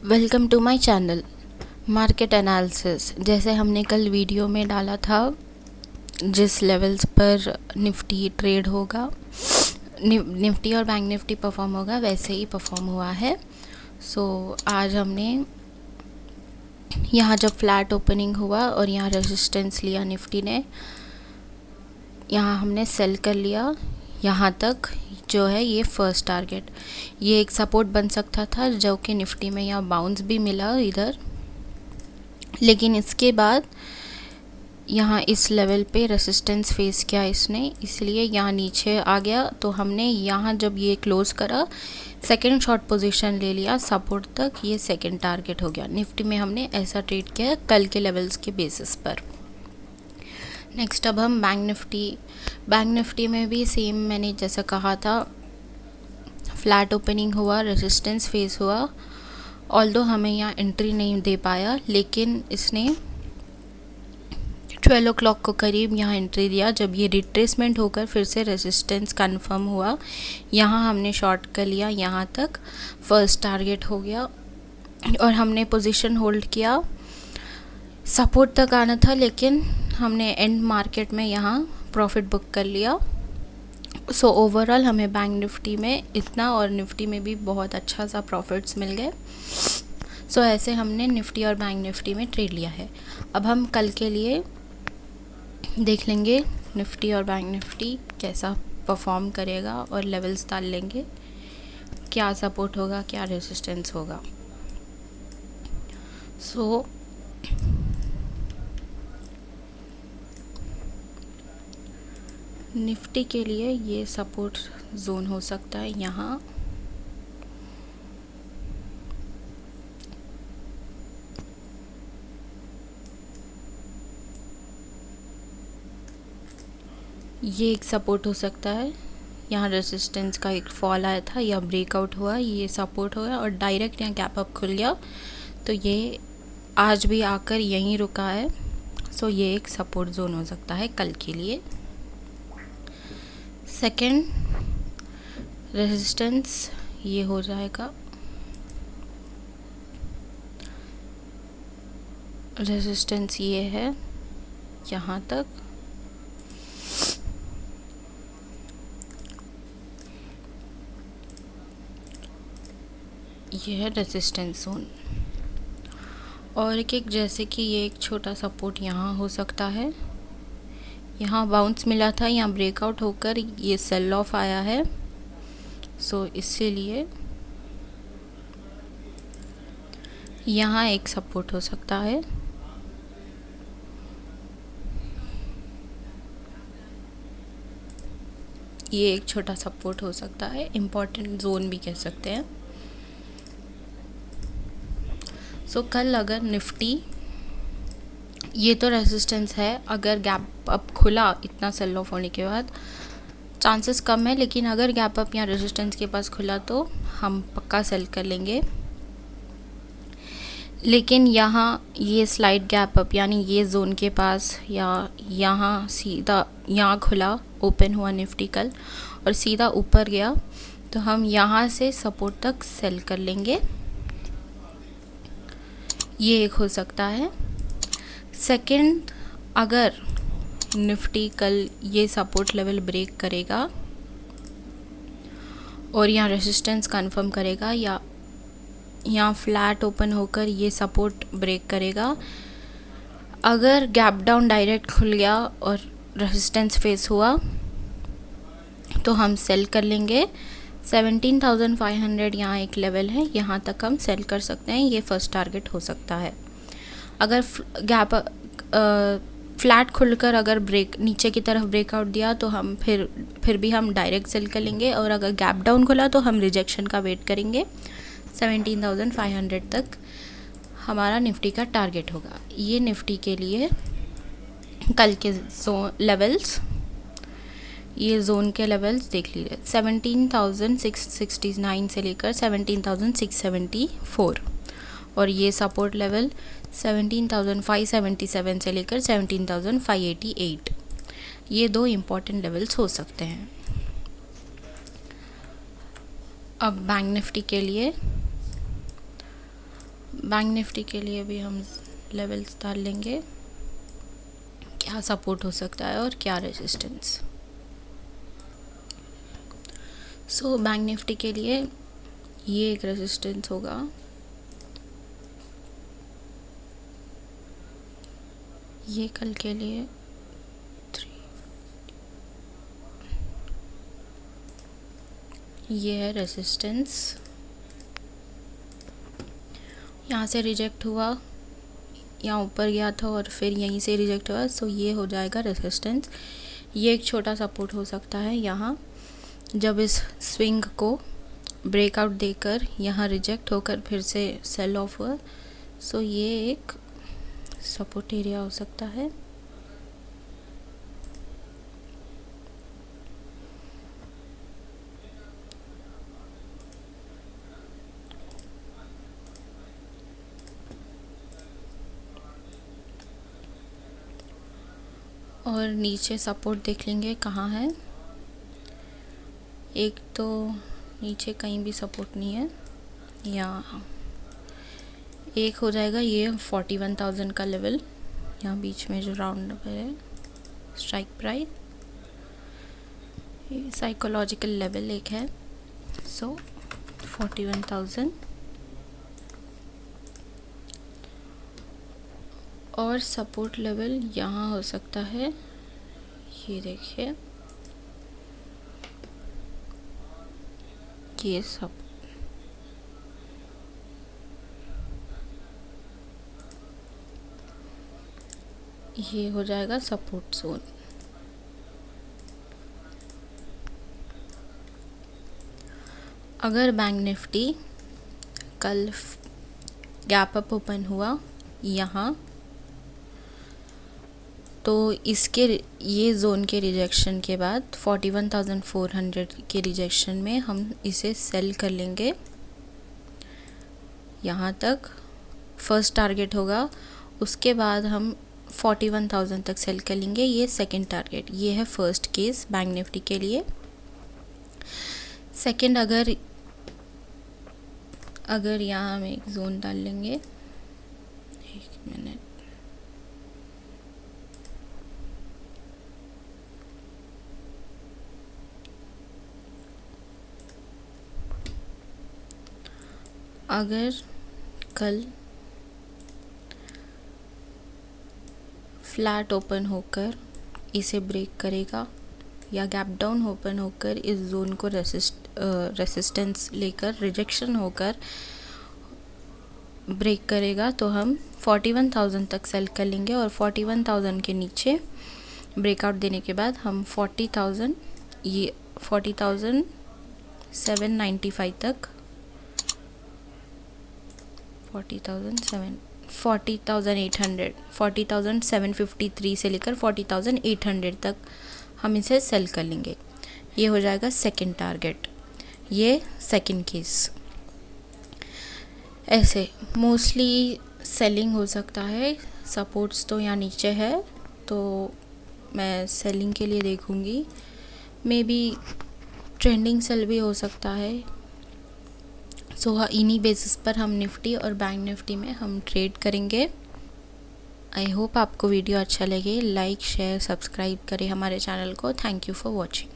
Welcome to my channel market analysis. जैसे हमने कल वीडियो में डाला था, जिस लेवल्स पर निफ्टी ट्रेड होगा, निफ्टी और बैंक निफ्टी परफॉर्म होगा, वैसे ही परफॉर्म हुआ है। आज हमने यहाँ जब फ्लैट ओपनिंग हुआ और यहाँ रेजिस्टेंस लिया निफ्टी ने, यहाँ हमने सेल कर लिया। यहाँ तक जो है ये फर्स्ट टारगेट, ये एक सपोर्ट बन सकता था, जो कि निफ्टी में यहाँ बाउंस भी मिला इधर। लेकिन इसके बाद यहाँ इस लेवल पे रेसिस्टेंस फेस किया इसने, इसलिए यहाँ नीचे आ गया। तो हमने यहाँ जब ये क्लोज करा, सेकंड शॉर्ट पोजीशन ले लिया सपोर्ट तक, ये सेकंड टारगेट हो गया। निफ्टी में हमने ऐसा ट्रेड किया कल के लेवल्स के बेसिस पर। नेक्स्ट अब हम बैंक निफ्टी में भी सेम मैंने जैसा कहा था, फ्लैट ओपनिंग हुआ, रेजिस्टेंस फेस हुआ। ऑल्दो हमें यहाँ एंट्री नहीं दे पाया, लेकिन इसने 12 o'clock को करीब यहाँ एंट्री दिया। जब ये रिट्रेसमेंट होकर फिर से रेजिस्टेंस कंफर्म हुआ, यहाँ हमने शॉर्ट कर लिया, यहाँ तक फर्स्ट टारगेट हो गया और हमने पोजीशन होल्ड किया। सपोर्ट तक आना था, लेकिन हमने एंड मार्केट में यहाँ प्रॉफिट बुक कर लिया। ओवरऑल हमें बैंक निफ्टी में इतना और निफ्टी में भी बहुत अच्छा सा प्रॉफिट्स मिल गए। ऐसे हमने निफ्टी और बैंक निफ्टी में ट्रेड लिया है। अब हम कल के लिए देख लेंगे निफ्टी और बैंक निफ्टी कैसा परफॉर्म करेगा और लेवल्स डाल लेंगे, क्या सपोर्ट होगा, क्या रेजिस्टेंस होगा। निफ्टी के लिए ये सपोर्ट जोन हो सकता है यहाँ, ये एक सपोर्ट हो सकता है। यहाँ रेजिस्टेंस का एक फॉल आया था, या ब्रेकआउट हुआ, ये सपोर्ट हो गया और डायरेक्ट यहाँ गैप अप खुल गया। तो ये आज भी आकर यहीं रुका है। ये एक सपोर्ट जोन हो सकता है कल के लिए। सेकंड रेजिस्टेंस ये हो जाएगा, रेजिस्टेंस ये है यहाँ तक। ये है रेजिस्टेंस जोन। और एक जैसे कि ये एक छोटा सपोर्ट यहाँ हो सकता है, यहाँ बाउंस मिला था, यहाँ ब्रेकआउट होकर ये सेल ऑफ आया है। इसीलिए यहाँ एक सपोर्ट हो सकता है। ये एक छोटा सपोर्ट हो सकता है, इम्पॉर्टेंट जोन भी कह सकते हैं। कल अगर निफ्टी, ये तो रेजिस्टेंस है, अगर गैप अप खुला इतना सेल ऑफ होने के बाद, चांसेस कम है, लेकिन अगर गैप अप यहाँ रेजिस्टेंस के पास खुला तो हम पक्का सेल कर लेंगे। लेकिन यहाँ ये स्लाइड गैप अप, यानी ये जोन के पास, या यहाँ सीधा यहाँ खुला, ओपन हुआ निफ्टी कल और सीधा ऊपर गया, तो हम यहाँ से सपोर्ट तक सेल कर लेंगे। ये एक हो सकता है। सेकंड, अगर निफ्टी कल ये सपोर्ट लेवल ब्रेक करेगा और यहाँ रेजिस्टेंस कंफर्म करेगा, या यहाँ फ्लैट ओपन होकर ये सपोर्ट ब्रेक करेगा, अगर गैप डाउन डायरेक्ट खुल गया और रेजिस्टेंस फेस हुआ, तो हम सेल कर लेंगे। 17,500 यहाँ एक लेवल है, यहाँ तक हम सेल कर सकते हैं, ये फर्स्ट टारगेट हो सकता है। अगर गैप फ्लैट खुलकर अगर ब्रेक नीचे की तरफ ब्रेकआउट दिया, तो हम फिर भी हम डायरेक्ट सेल कर लेंगे, और अगर गैप डाउन खुला तो हम रिजेक्शन का वेट करेंगे। 17,500 तक हमारा निफ्टी का टारगेट होगा। ये निफ्टी के लिए कल के लेवल्स, ये जोन के लेवल्स देख लीजिए, 17,669 से लेकर 17,674, और ये सपोर्ट लेवल 17,577 से लेकर 17,588। ये दो इम्पॉर्टेंट लेवल्स हो सकते हैं। अब बैंक निफ्टी के लिए बैंक निफ्टी के लिए भी हम लेवल्स डाल लेंगे, क्या सपोर्ट हो सकता है और क्या रेजिस्टेंस। सो बैंक निफ्टी के लिए ये एक रेजिस्टेंस होगा, ये कल के लिए 3, ये है रेजिस्टेंस। यहाँ से रिजेक्ट हुआ, यहाँ ऊपर गया था और फिर यहीं से रिजेक्ट हुआ, सो ये हो जाएगा रेजिस्टेंस। ये एक छोटा सपोर्ट हो सकता है यहाँ, जब इस स्विंग को ब्रेकआउट देकर यहाँ रिजेक्ट होकर फिर से सेल ऑफ हुआ, सो ये एक सपोर्ट एरिया हो सकता है। और नीचे सपोर्ट देख लेंगे कहाँ है, एक तो नीचे कहीं भी सपोर्ट नहीं है, यहाँ एक हो जाएगा ये 41,000 का लेवल, यहाँ बीच में जो राउंड नंबर है स्ट्राइक प्राइस, ये साइकोलॉजिकल लेवल एक है, सो 41,000। और सपोर्ट लेवल यहाँ हो सकता है, ये देखिए ये सब, ये हो जाएगा सपोर्ट जोन। अगर बैंक निफ्टी कल गैप अप ओपन हुआ यहाँ, तो इसके ये जोन के रिजेक्शन के बाद 41,400 के रिजेक्शन में हम इसे सेल कर लेंगे, यहाँ तक फर्स्ट टारगेट होगा। उसके बाद हम 41,000 तक सेल कर लेंगे, ये सेकंड टारगेट। ये है फर्स्ट केस बैंक निफ्टी के लिए। सेकंड, अगर यहाँ हम एक जोन डाल लेंगे, एक मिनट, अगर कल फ्लैट ओपन होकर इसे ब्रेक करेगा या गैप डाउन ओपन होकर इस जोन को रेसिस्टेंस लेकर रिजेक्शन होकर ब्रेक करेगा, तो हम 41,000 तक सेल कर लेंगे। और 41,000 के नीचे ब्रेकआउट देने के बाद हम 40,795 तक 40,753 से लेकर 40,800 तक हम इसे सेल कर लेंगे। ये हो जाएगा सेकंड टारगेट, ये सेकंड केस। ऐसे मोस्टली सेलिंग हो सकता है, सपोर्ट्स तो यहाँ नीचे है, तो मैं सेलिंग के लिए देखूँगी। मे बी ट्रेंडिंग सेल भी हो सकता है। सो इन्हीं बेसिस पर हम निफ्टी और बैंक निफ्टी में हम ट्रेड करेंगे। आई होप आपको वीडियो अच्छा लगे। लाइक, शेयर, सब्सक्राइब करें हमारे चैनल को। Thank you for watching.